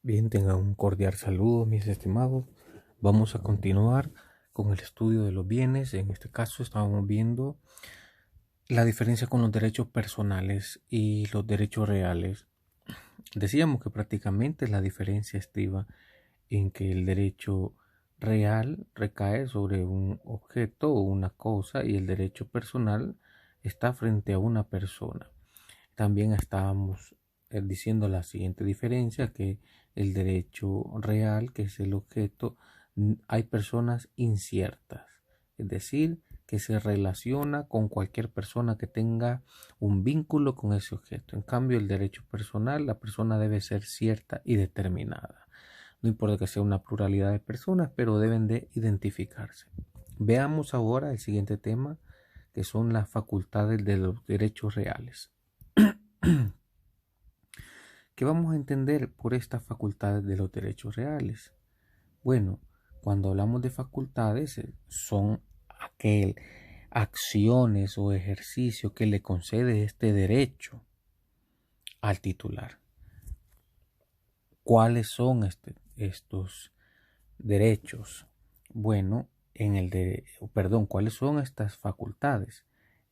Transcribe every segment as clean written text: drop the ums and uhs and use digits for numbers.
Bien, tengan un cordial saludo, mis estimados. Vamos a continuar con el estudio de los bienes. En este caso estábamos viendo la diferencia con los derechos personales y los derechos reales. Decíamos que prácticamente la diferencia estriba en que el derecho real recae sobre un objeto o una cosa y el derecho personal está frente a una persona. También estábamos diciendo la siguiente diferencia, que el derecho real, que es el objeto, hay personas inciertas, es decir, que se relaciona con cualquier persona que tenga un vínculo con ese objeto. En cambio, el derecho personal, la persona debe ser cierta y determinada. No importa que sea una pluralidad de personas, pero deben de identificarse. Veamos ahora el siguiente tema, que son las facultades de los derechos reales. ¿Qué vamos a entender por estas facultades de los derechos reales? Bueno, cuando hablamos de facultades son aquel acciones o ejercicio que le concede este derecho al titular. ¿Cuáles son estos derechos? Bueno, ¿cuáles son estas facultades?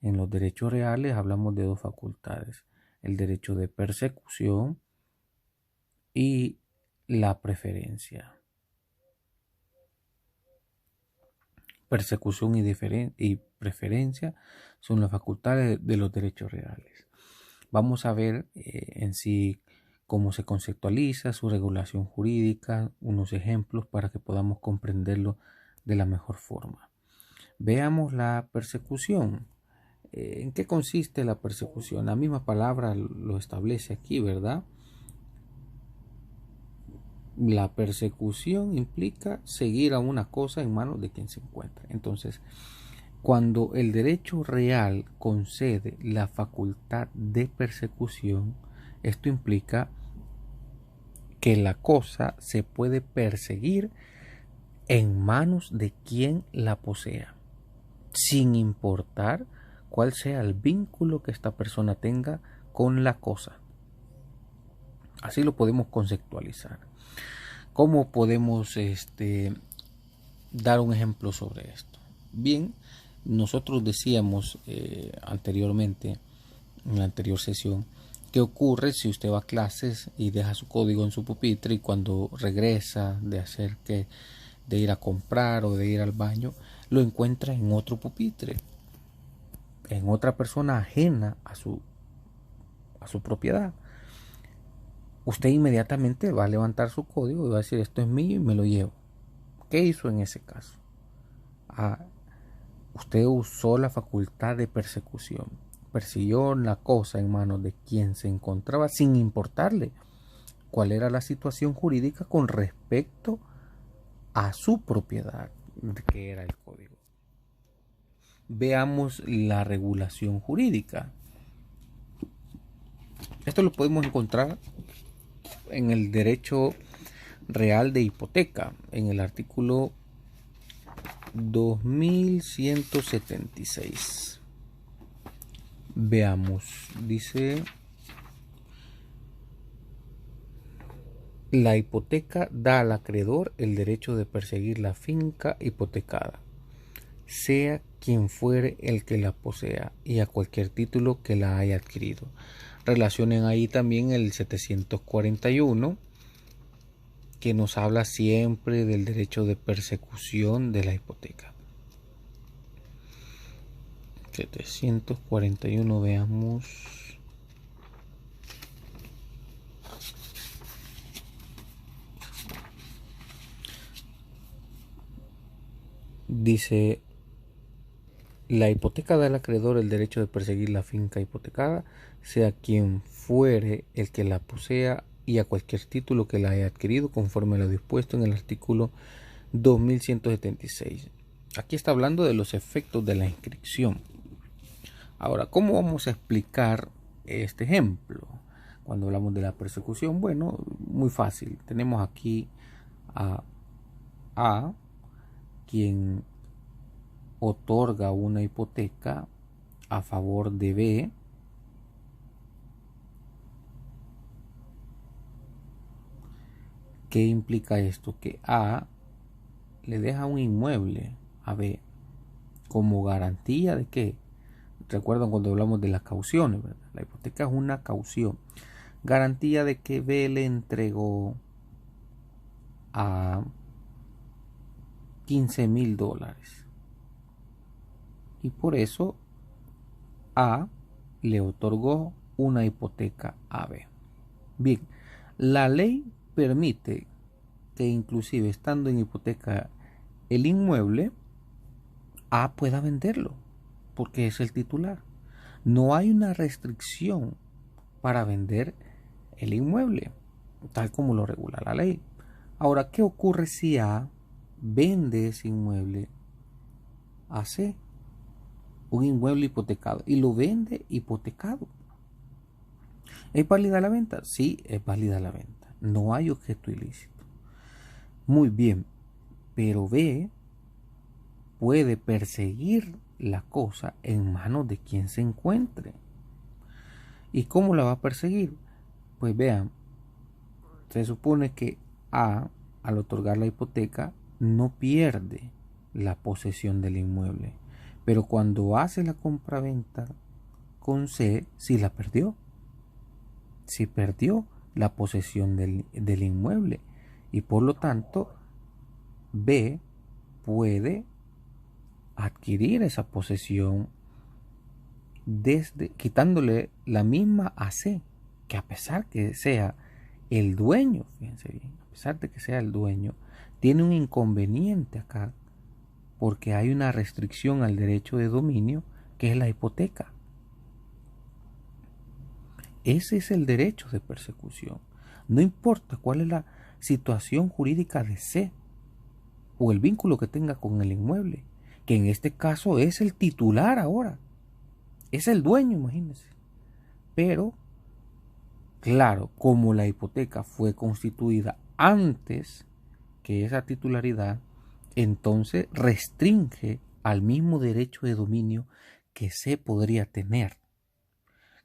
En los derechos reales hablamos de dos facultades: el derecho de persecución y la preferencia. Persecución y preferencia son las facultades de los derechos reales. Vamos a ver en sí cómo se conceptualiza su regulación jurídica, unos ejemplos para que podamos comprenderlo de la mejor forma. Veamos la persecución. ¿En qué consiste la persecución? La misma palabra lo establece aquí, ¿verdad? La persecución implica seguir a una cosa en manos de quien se encuentra. Entonces, cuando el derecho real concede la facultad de persecución, esto implica que la cosa se puede perseguir en manos de quien la posea, sin importar cuál sea el vínculo que esta persona tenga con la cosa. Así lo podemos conceptualizar. ¿Cómo podemos dar un ejemplo sobre esto? Bien, nosotros decíamos anteriormente, en la anterior sesión, qué ocurre si usted va a clases y deja su código en su pupitre y cuando regresa de ir a comprar o de ir al baño, lo encuentra en otro pupitre, en otra persona ajena a su propiedad. Usted inmediatamente va a levantar su código y va a decir: esto es mío y me lo llevo. ¿Qué hizo en ese caso? Usted usó la facultad de persecución, persiguió la cosa en manos de quien se encontraba sin importarle cuál era la situación jurídica con respecto a su propiedad, que era el código. Veamos la regulación jurídica. Esto lo podemos encontrar en el derecho real de hipoteca, en el artículo 2176. Veamos, dice: la hipoteca da al acreedor el derecho de perseguir la finca hipotecada, sea quien fuere el que la posea, y a cualquier título que la haya adquirido. Relacionen ahí también el 741, que nos habla siempre del derecho de persecución de la hipoteca. 741, veamos. Dice: la hipoteca da al acreedor el derecho de perseguir la finca hipotecada, sea quien fuere el que la posea, y a cualquier título que la haya adquirido, conforme a lo dispuesto en el artículo 2176. Aquí está hablando de los efectos de la inscripción. Ahora, ¿cómo vamos a explicar este ejemplo cuando hablamos de la persecución? Bueno, muy fácil. Tenemos aquí a A, quien otorga una hipoteca a favor de B, ¿Qué implica esto? Que A le deja un inmueble a B como garantía de que, recuerdan cuando hablamos de las cauciones, ¿verdad? La hipoteca es una caución, garantía de que B le entregó a $15,000 y por eso A le otorgó una hipoteca a B. Bien, la ley permite que inclusive estando en hipoteca el inmueble, A pueda venderlo porque es el titular. No hay una restricción para vender el inmueble, tal como lo regula la ley. Ahora, ¿qué ocurre si A vende ese inmueble a C? Un inmueble hipotecado y lo vende hipotecado. ¿Es válida la venta? Sí, es válida la venta. No hay objeto ilícito. Muy bien, pero B puede perseguir la cosa en manos de quien se encuentre. ¿Y cómo la va a perseguir? Pues vean, se supone que A, al otorgar la hipoteca, no pierde la posesión del inmueble. Pero cuando hace la compraventa con C, sí la perdió. Sí perdió la posesión del inmueble. Y por lo tanto, B puede adquirir esa posesión desde quitándole la misma a C, que a pesar que sea el dueño, fíjense bien, a pesar de que sea el dueño, tiene un inconveniente acá porque hay una restricción al derecho de dominio que es la hipoteca. Ese es el derecho de persecución. No importa cuál es la situación jurídica de C o el vínculo que tenga con el inmueble, que en este caso es el titular ahora, es el dueño, imagínense. Pero, claro, como la hipoteca fue constituida antes que esa titularidad, entonces restringe al mismo derecho de dominio que se podría tener.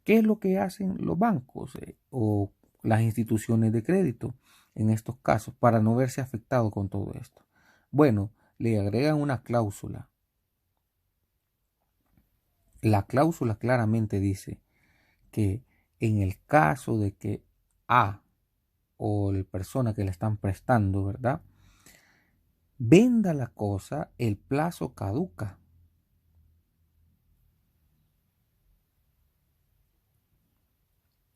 ¿Qué es lo que hacen los bancos o las instituciones de crédito en estos casos para no verse afectado con todo esto? Bueno, le agregan una cláusula. La cláusula claramente dice que en el caso de que A o la persona que le están prestando, ¿verdad?, venda la cosa, el plazo caduca.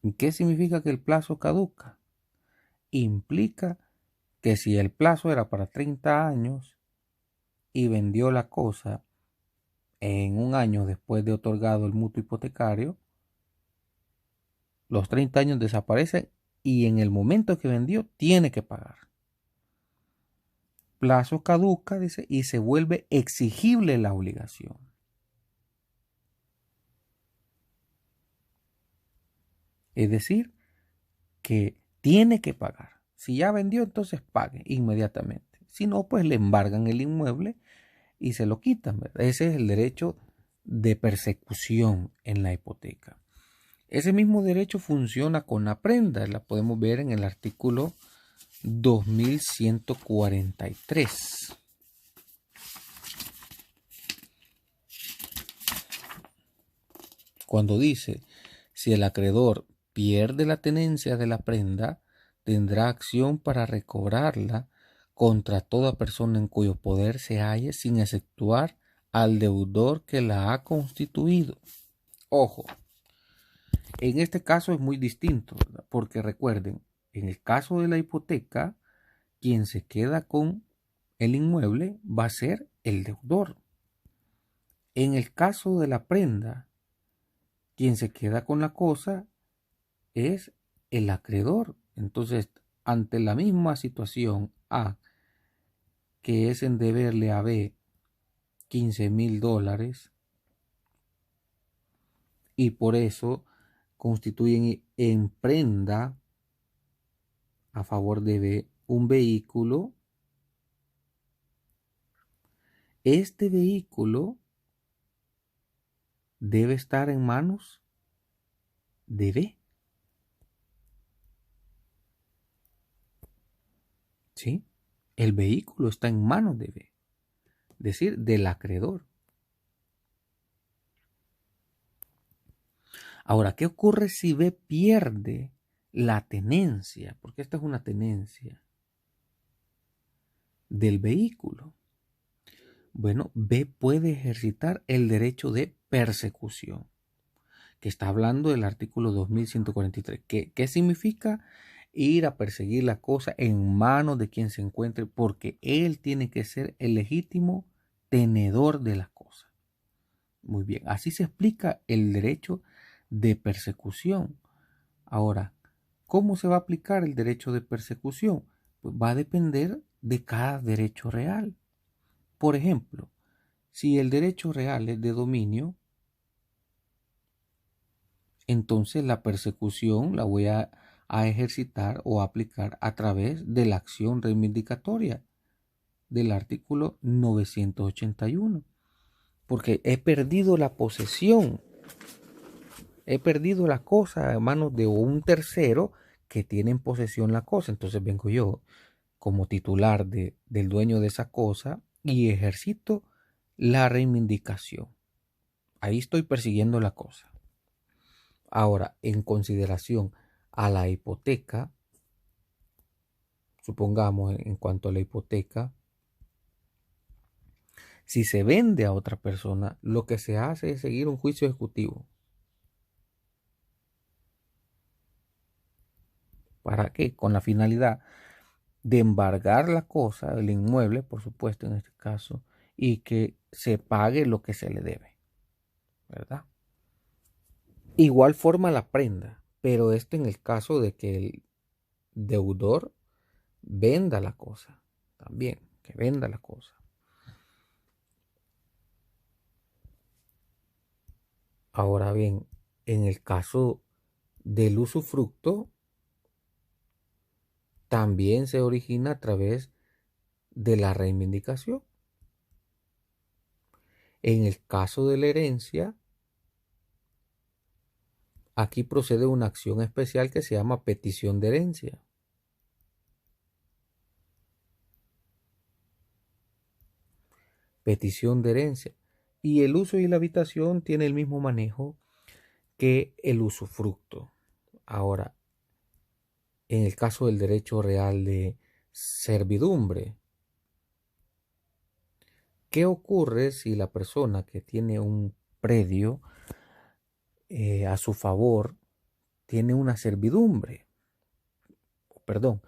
¿Y qué significa que el plazo caduca? Implica que si el plazo era para 30 años y vendió la cosa en un año después de otorgado el mutuo hipotecario, los 30 años desaparecen y en el momento que vendió tiene que pagar. Plazo caduca, dice, y se vuelve exigible la obligación. Es decir, que tiene que pagar. Si ya vendió, entonces pague inmediatamente. Si no, pues le embargan el inmueble y se lo quitan, ¿verdad? Ese es el derecho de persecución en la hipoteca. Ese mismo derecho funciona con la prenda, la podemos ver en el artículo 2143. Cuando dice, si el acreedor pierde la tenencia de la prenda, tendrá acción para recobrarla contra toda persona en cuyo poder se halle sin exceptuar al deudor que la ha constituido. Ojo, en este caso es muy distinto, ¿verdad? Porque recuerden, en el caso de la hipoteca, quien se queda con el inmueble va a ser el deudor. En el caso de la prenda, quien se queda con la cosa es el acreedor. Entonces, ante la misma situación A, que es en deberle a B $15,000, y por eso constituyen en prenda a favor de B un vehículo, este vehículo debe estar en manos de B. El vehículo está en manos de B, es decir, del acreedor. Ahora, ¿qué ocurre si B pierde la tenencia? Porque esta es una tenencia del vehículo. Bueno, B puede ejercitar el derecho de persecución, que está hablando del artículo 2143. ¿Qué significa? Ir a perseguir la cosa en manos de quien se encuentre, porque él tiene que ser el legítimo tenedor de la cosa. Muy bien, así se explica el derecho de persecución. Ahora, ¿cómo se va a aplicar el derecho de persecución? Pues va a depender de cada derecho real. Por ejemplo, si el derecho real es de dominio, entonces la persecución la voy a ejercitar o aplicar a través de la acción reivindicatoria del artículo 981, porque he perdido la posesión, he perdido la cosa en manos de un tercero que tiene en posesión la cosa. Entonces vengo yo como titular del dueño de esa cosa y ejercito la reivindicación. Ahí estoy persiguiendo la cosa. Ahora, en consideración a la hipoteca, supongamos en cuanto a la hipoteca, si se vende a otra persona, lo que se hace es seguir un juicio ejecutivo. ¿Para qué? Con la finalidad de embargar la cosa, el inmueble, por supuesto, en este caso, y que se pague lo que se le debe, ¿verdad? Igual forma la prenda, pero esto en el caso de que el deudor venda la cosa, también, que venda la cosa. Ahora bien, en el caso del usufructo, también se origina a través de la reivindicación. En el caso de la herencia, aquí procede una acción especial que se llama petición de herencia. Petición de herencia. Y el uso y la habitación tiene el mismo manejo que el usufructo. Ahora, en el caso del derecho real de servidumbre, ¿qué ocurre si la persona que tiene un predio a su favor tiene una servidumbre? Perdón,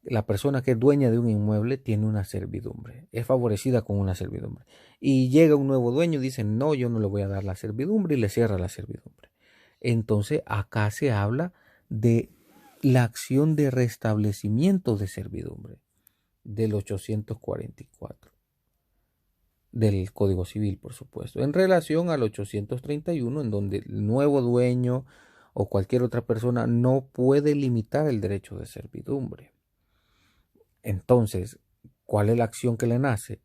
la persona que es dueña de un inmueble tiene una servidumbre, es favorecida con una servidumbre. Y llega un nuevo dueño y dice, no, yo no le voy a dar la servidumbre y le cierra la servidumbre. Entonces acá se habla de la acción de restablecimiento de servidumbre del 844 del Código Civil, por supuesto, en relación al 831, en donde el nuevo dueño o cualquier otra persona no puede limitar el derecho de servidumbre. Entonces, ¿cuál es la acción que le nace?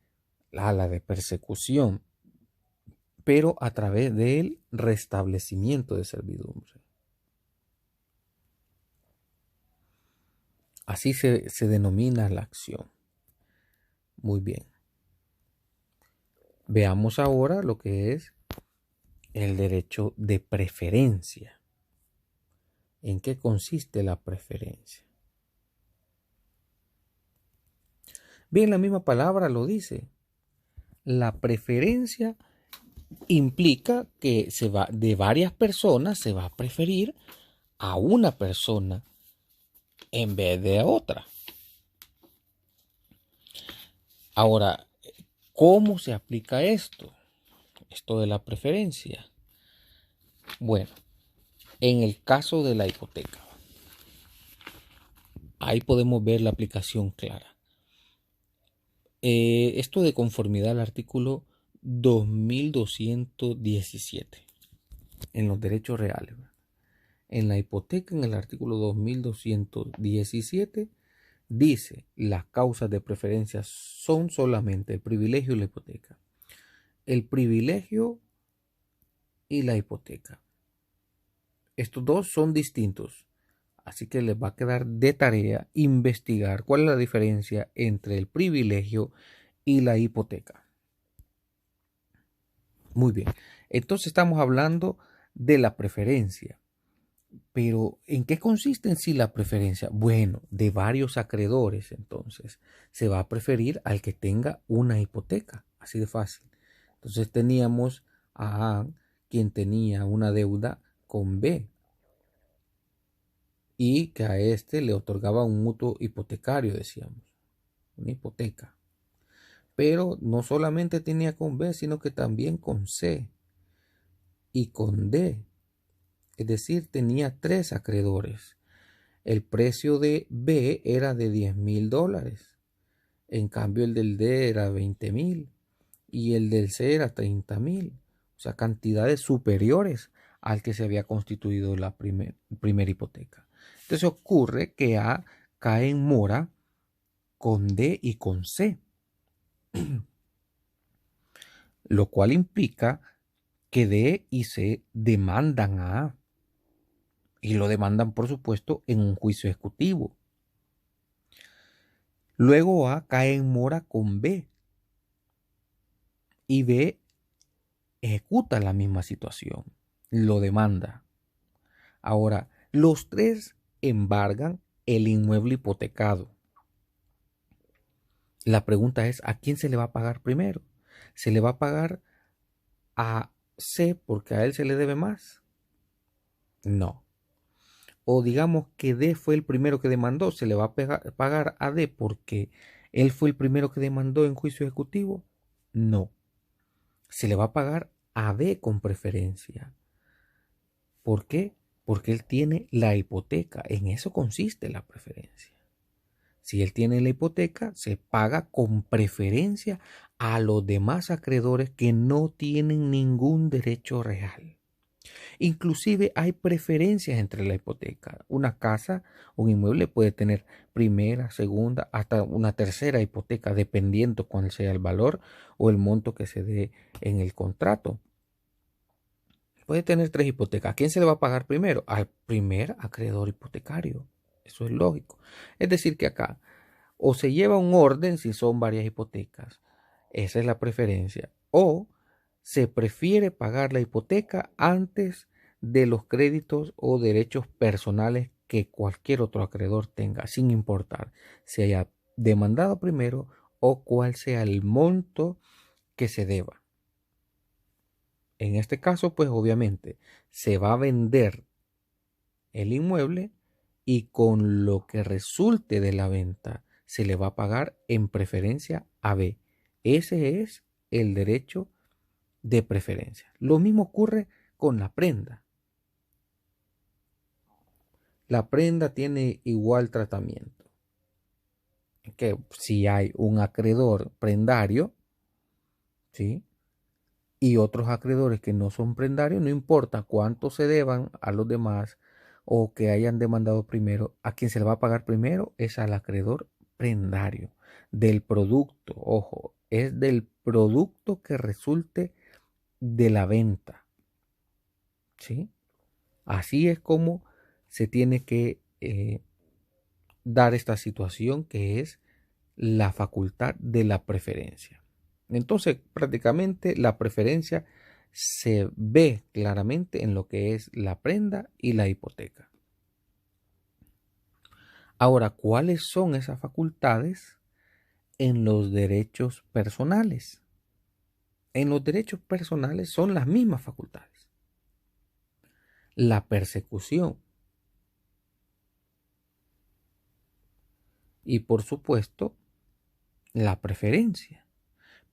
La de persecución, pero a través del restablecimiento de servidumbre. Así se denomina la acción. Muy bien. Veamos ahora lo que es el derecho de preferencia. ¿En qué consiste la preferencia? Bien, la misma palabra lo dice. La preferencia implica que de varias personas se va a preferir a una persona en vez de a otra. Ahora, ¿cómo se aplica esto? Esto de la preferencia. Bueno, en el caso de la hipoteca, ahí podemos ver la aplicación clara. Esto de conformidad al artículo 2217 en los derechos reales. En la hipoteca, en el artículo 2217, dice, las causas de preferencia son solamente el privilegio y la hipoteca. El privilegio y la hipoteca. Estos dos son distintos. Así que les va a quedar de tarea investigar cuál es la diferencia entre el privilegio y la hipoteca. Muy bien, entonces estamos hablando de la preferencia. Pero, ¿en qué consiste en sí la preferencia? Bueno, de varios acreedores, entonces, se va a preferir al que tenga una hipoteca, así de fácil. Entonces teníamos a A, quien tenía una deuda con B, y que a este le otorgaba un mutuo hipotecario, decíamos, una hipoteca. Pero no solamente tenía con B, sino que también con C y con D. Es decir, tenía 3 acreedores. El precio de B era de $10,000. En cambio, el del D era 20,000 y el del C era 30,000. O sea, cantidades superiores al que se había constituido la primera hipoteca. Entonces ocurre que A cae en mora con D y con C, lo cual implica que D y C demandan a A. Y lo demandan, por supuesto, en un juicio ejecutivo. Luego A cae en mora con B y B ejecuta la misma situación, lo demanda. Ahora, los 3 embargan el inmueble hipotecado. La pregunta es, ¿a quién se le va a pagar primero? ¿Se le va a pagar a C porque a él se le debe más? No. O digamos que D fue el primero que demandó, ¿se le va a pagar a D porque él fue el primero que demandó en juicio ejecutivo? No. Se le va a pagar a B con preferencia. ¿Por qué? Porque él tiene la hipoteca. En eso consiste la preferencia. Si él tiene la hipoteca, se paga con preferencia a los demás acreedores que no tienen ningún derecho real. Inclusive hay preferencias entre la hipoteca. Una casa, un inmueble puede tener primera, segunda, hasta una tercera hipoteca, dependiendo cuál sea el valor o el monto que se dé en el contrato. Puede tener 3 hipotecas. ¿A quién se le va a pagar primero? Al primer acreedor hipotecario. Eso es lógico. Es decir, que acá o se lleva un orden si son varias hipotecas. Esa es la preferencia. O se prefiere pagar la hipoteca antes de los créditos o derechos personales que cualquier otro acreedor tenga, sin importar si haya demandado primero o cuál sea el monto que se deba. En este caso, pues obviamente se va a vender el inmueble y con lo que resulte de la venta se le va a pagar en preferencia a B. Ese es el derecho de preferencia. Lo mismo ocurre con la prenda. La prenda tiene igual tratamiento. Que si hay un acreedor prendario, ¿sí?, y otros acreedores que no son prendarios, no importa cuánto se deban a los demás o que hayan demandado primero, a quien se le va a pagar primero es al acreedor prendario del producto. Ojo, es del producto que resulte de la venta. ¿Sí? Así es como se tiene que dar esta situación, que es la facultad de la preferencia. Entonces, prácticamente la preferencia se ve claramente en lo que es la prenda y la hipoteca. Ahora, ¿cuáles son esas facultades en los derechos personales? En los derechos personales son las mismas facultades. La persecución y, por supuesto, la preferencia.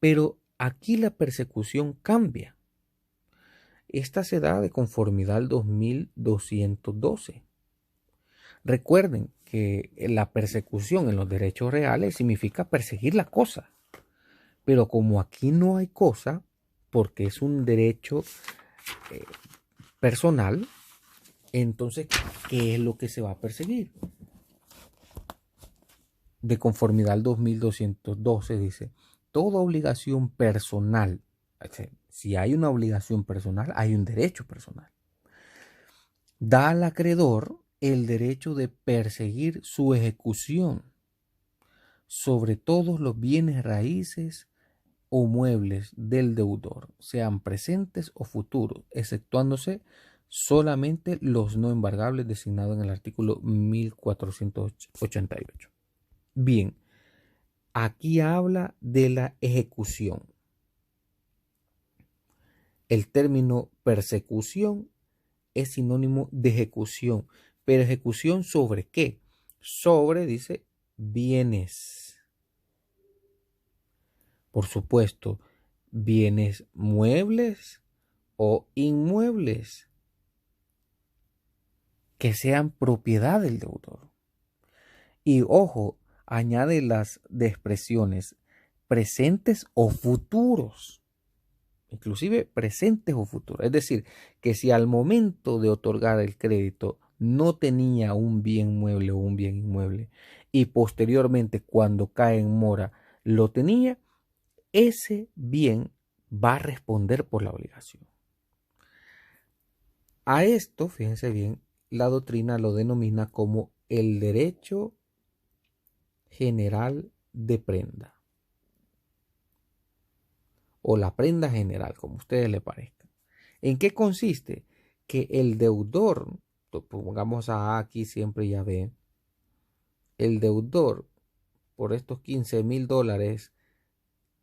Pero aquí la persecución cambia. Esta se da de conformidad al 2212. Recuerden que la persecución en los derechos reales significa perseguir la cosa. Pero como aquí no hay cosa, porque es un derecho personal, entonces, ¿qué es lo que se va a perseguir? De conformidad al 2212 dice, toda obligación personal, si hay una obligación personal, hay un derecho personal, da al acreedor el derecho de perseguir su ejecución sobre todos los bienes raíces o muebles del deudor, sean presentes o futuros, exceptuándose solamente los no embargables designados en el artículo 1488. Bien, aquí habla de la ejecución. El término persecución es sinónimo de ejecución, pero ejecución ¿sobre qué? Sobre, dice, bienes. Por supuesto, bienes muebles o inmuebles que sean propiedad del deudor. Y ojo, añade las de expresiones presentes o futuros, inclusive presentes o futuros. Es decir, que si al momento de otorgar el crédito no tenía un bien mueble o un bien inmueble y posteriormente cuando cae en mora lo tenía, ese bien va a responder por la obligación. A esto, fíjense bien, la doctrina lo denomina como el derecho general de prenda o la prenda general, como a ustedes le parezca. ¿En qué consiste? Que el deudor, pongamos a aquí siempre y a B, el deudor por estos $15,000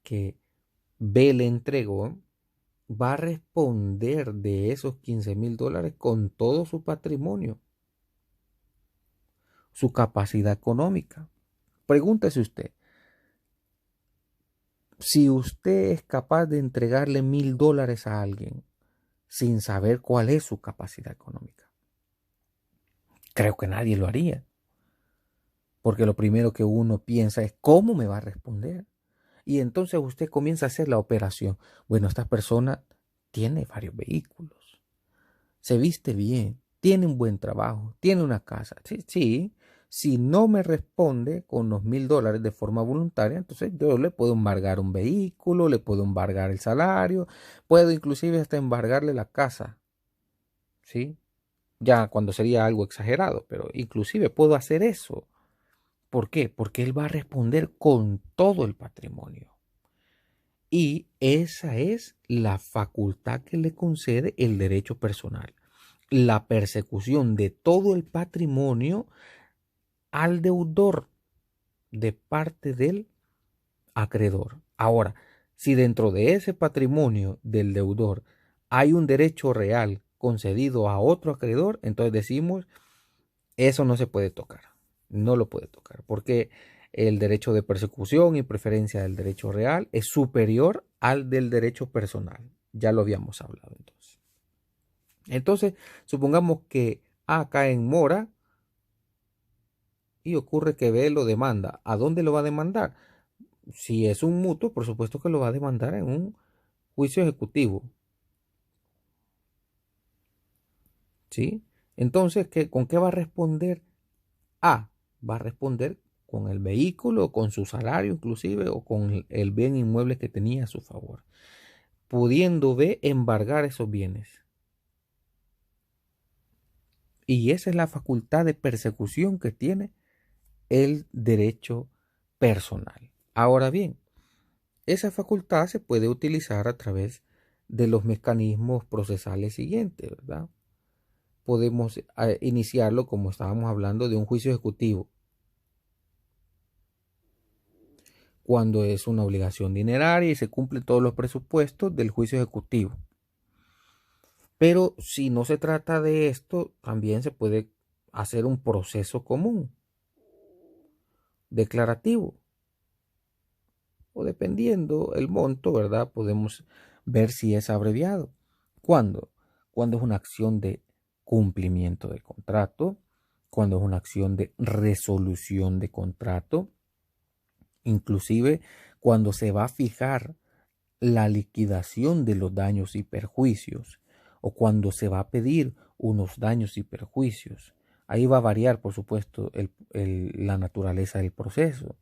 que B le entregó, va a responder de esos $15,000 con todo su patrimonio, su capacidad económica. Pregúntese usted, si usted es capaz de entregarle $1,000 a alguien sin saber cuál es su capacidad económica, creo que nadie lo haría. Porque lo primero que uno piensa es cómo me va a responder. Y entonces usted comienza a hacer la operación. Bueno, esta persona tiene varios vehículos, se viste bien, tiene un buen trabajo, tiene una casa. Sí, sí. Si no me responde con los $1,000 de forma voluntaria, entonces yo le puedo embargar un vehículo, le puedo embargar el salario, puedo inclusive hasta embargarle la casa. ¿Sí? Ya cuando sería algo exagerado, pero inclusive puedo hacer eso. ¿Por qué? Porque él va a responder con todo el patrimonio. Y esa es la facultad que le concede el derecho personal. La persecución de todo el patrimonio al deudor de parte del acreedor. Ahora, si dentro de ese patrimonio del deudor hay un derecho real concedido a otro acreedor, entonces decimos, eso no se puede tocar. No lo puede tocar porque el derecho de persecución y preferencia del derecho real es superior al del derecho personal. Ya lo habíamos hablado entonces. Entonces, supongamos que A cae en mora y ocurre que B lo demanda. ¿A dónde lo va a demandar? Si es un mutuo, por supuesto que lo va a demandar en un juicio ejecutivo. ¿Sí? Entonces, ¿con qué va a responder A? Va a responder con el vehículo, con su salario inclusive, o con el bien inmueble que tenía a su favor, pudiendo B embargar esos bienes. Y esa es la facultad de persecución que tiene el derecho personal. Ahora bien, esa facultad se puede utilizar a través de los mecanismos procesales siguientes, ¿verdad? Podemos iniciarlo, como estábamos hablando, de un juicio ejecutivo, cuando es una obligación dineraria y se cumplen todos los presupuestos del juicio ejecutivo. Pero si no se trata de esto, también se puede hacer un proceso común, declarativo, o dependiendo el monto, ¿verdad? Podemos ver si es abreviado. ¿Cuándo? Cuando es una acción de cumplimiento de contrato, cuando es una acción de resolución de contrato, inclusive cuando se va a fijar la liquidación de los daños y perjuicios o cuando se va a pedir unos daños y perjuicios. Ahí va a variar, por supuesto, la naturaleza del proceso,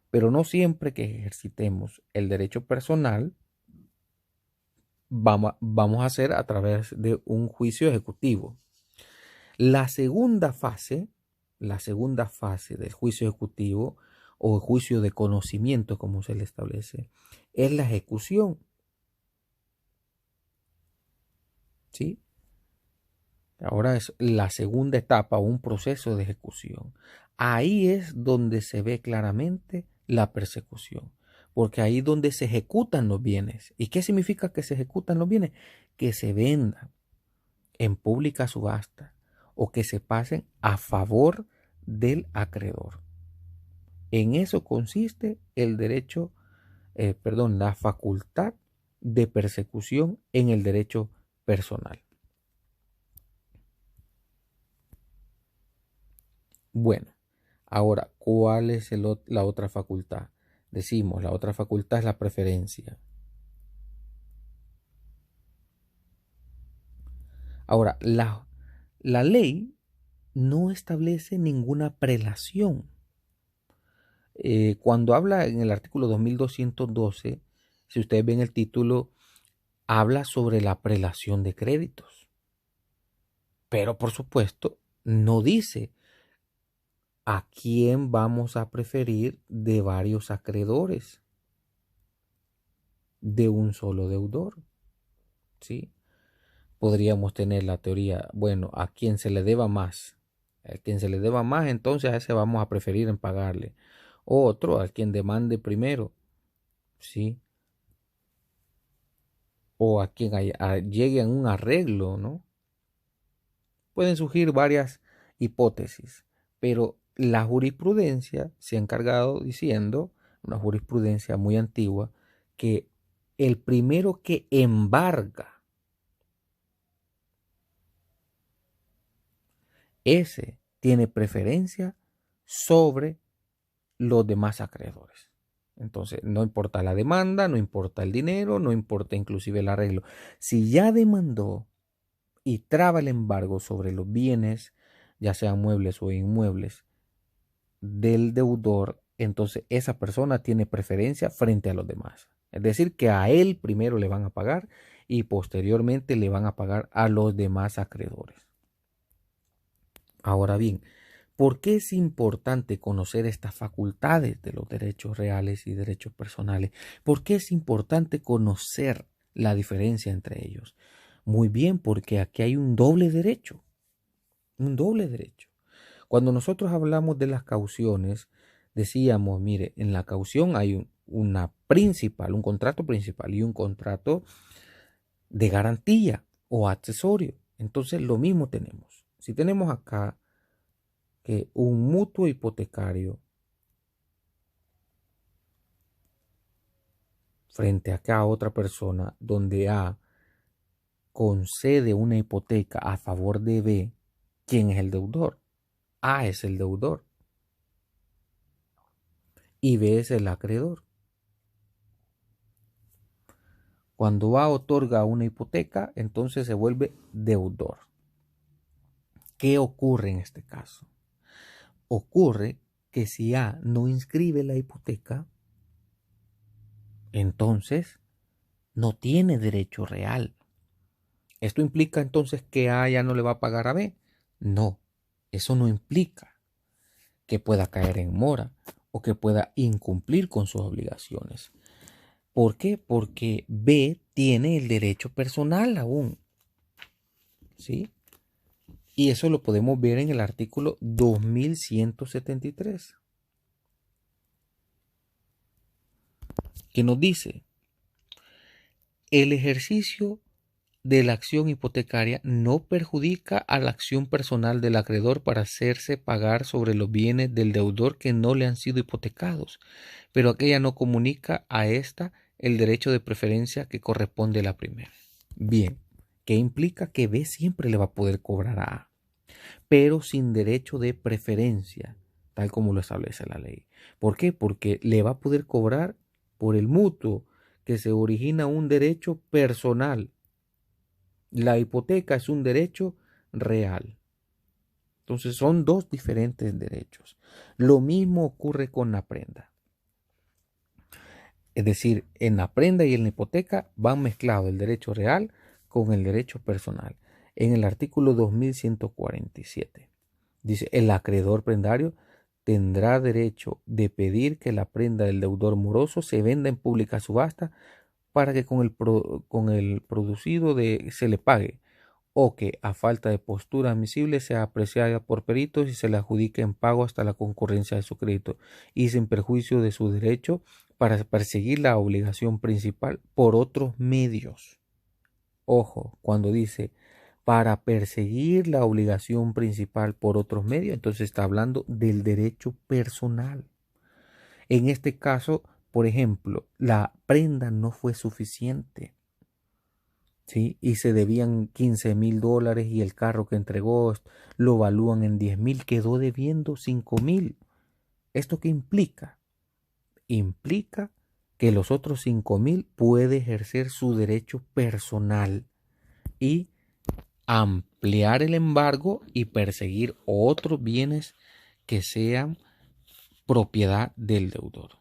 pero no siempre que ejercitemos el derecho personal vamos a hacer a través de un juicio ejecutivo. La segunda fase del juicio ejecutivo o el juicio de conocimiento, como se le establece, es la ejecución. ¿Sí? Ahora es la segunda etapa, un proceso de ejecución. Ahí es donde se ve claramente la persecución, porque ahí es donde se ejecutan los bienes. ¿Y qué significa que se ejecutan los bienes? Que se vendan en pública subasta o que se pasen a favor del acreedor. En eso consiste el derecho, la facultad de persecución en el derecho personal. Bueno, ahora, ¿cuál es la otra facultad? Decimos, la otra facultad es la preferencia. Ahora, la ley no establece ninguna prelación. Cuando habla en el artículo 2212, si ustedes ven el título, habla sobre la prelación de créditos. Pero por supuesto, no dice a quién vamos a preferir de varios acreedores, de un solo deudor. ¿Sí? Podríamos tener la teoría, bueno, a quien se le deba más. A quien se le deba más, entonces a ese vamos a preferir en pagarle. Otro, a quien demande primero. ¿Sí? O a quien llegue a un arreglo, ¿no? Pueden surgir varias hipótesis, pero la jurisprudencia se ha encargado diciendo, una jurisprudencia muy antigua, que el primero que embarga, ese tiene preferencia sobre los demás acreedores. Entonces, no importa la demanda, no importa el dinero, no importa inclusive el arreglo. Si ya demandó y traba el embargo sobre los bienes, ya sean muebles o inmuebles, del deudor, entonces esa persona tiene preferencia frente a los demás. Es decir, que a él primero le van a pagar y posteriormente le van a pagar a los demás acreedores. Ahora bien, ¿por qué es importante conocer estas facultades de los derechos reales y derechos personales? ¿Por qué es importante conocer la diferencia entre ellos? Muy bien, porque aquí hay un doble derecho. Un doble derecho. Cuando nosotros hablamos de las cauciones, decíamos, mire, en la caución hay una principal, un contrato principal y un contrato de garantía o accesorio. Entonces, lo mismo tenemos. Si tenemos acá que un mutuo hipotecario frente acá a otra persona donde A concede una hipoteca a favor de B, ¿quién es el deudor? A es el deudor y B es el acreedor. Cuando A otorga una hipoteca, entonces se vuelve deudor. ¿Qué ocurre en este caso? Ocurre que si A no inscribe la hipoteca, entonces no tiene derecho real. ¿Esto implica entonces que A ya no le va a pagar a B? No, eso no implica que pueda caer en mora o que pueda incumplir con sus obligaciones. ¿Por qué? Porque B tiene el derecho personal aún. ¿Sí? Y eso lo podemos ver en el artículo 2173, que nos dice, el ejercicio de la acción hipotecaria no perjudica a la acción personal del acreedor para hacerse pagar sobre los bienes del deudor que no le han sido hipotecados, pero aquella no comunica a ésta el derecho de preferencia que corresponde a la primera. Bien, ¿qué implica? Que B siempre le va a poder cobrar a A, pero sin derecho de preferencia, tal como lo establece la ley. ¿Por qué? Porque le va a poder cobrar por el mutuo que se origina un derecho personal. La hipoteca es un derecho real. Entonces son dos diferentes derechos. Lo mismo ocurre con la prenda. Es decir, en la prenda y en la hipoteca van mezclados el derecho real con el derecho personal. en el artículo 2147. Dice, el acreedor prendario tendrá derecho de pedir que la prenda del deudor moroso se venda en pública subasta para que con el producido se le pague, o que a falta de postura admisible sea apreciada por peritos y se le adjudique en pago hasta la concurrencia de su crédito y sin perjuicio de su derecho para perseguir la obligación principal por otros medios. Ojo, cuando dice para perseguir la obligación principal por otros medios, entonces está hablando del derecho personal. En este caso, por ejemplo, la prenda no fue suficiente, ¿sí? Y se debían $15,000 y el carro que entregó lo evalúan en 10,000, quedó debiendo 5,000. ¿Esto qué implica? Implica que los otros 5,000 puede ejercer su derecho personal y ampliar el embargo y perseguir otros bienes que sean propiedad del deudor.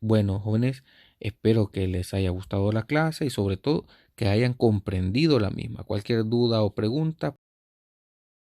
Bueno, jóvenes, espero que les haya gustado la clase y sobre todo que hayan comprendido la misma. Cualquier duda o pregunta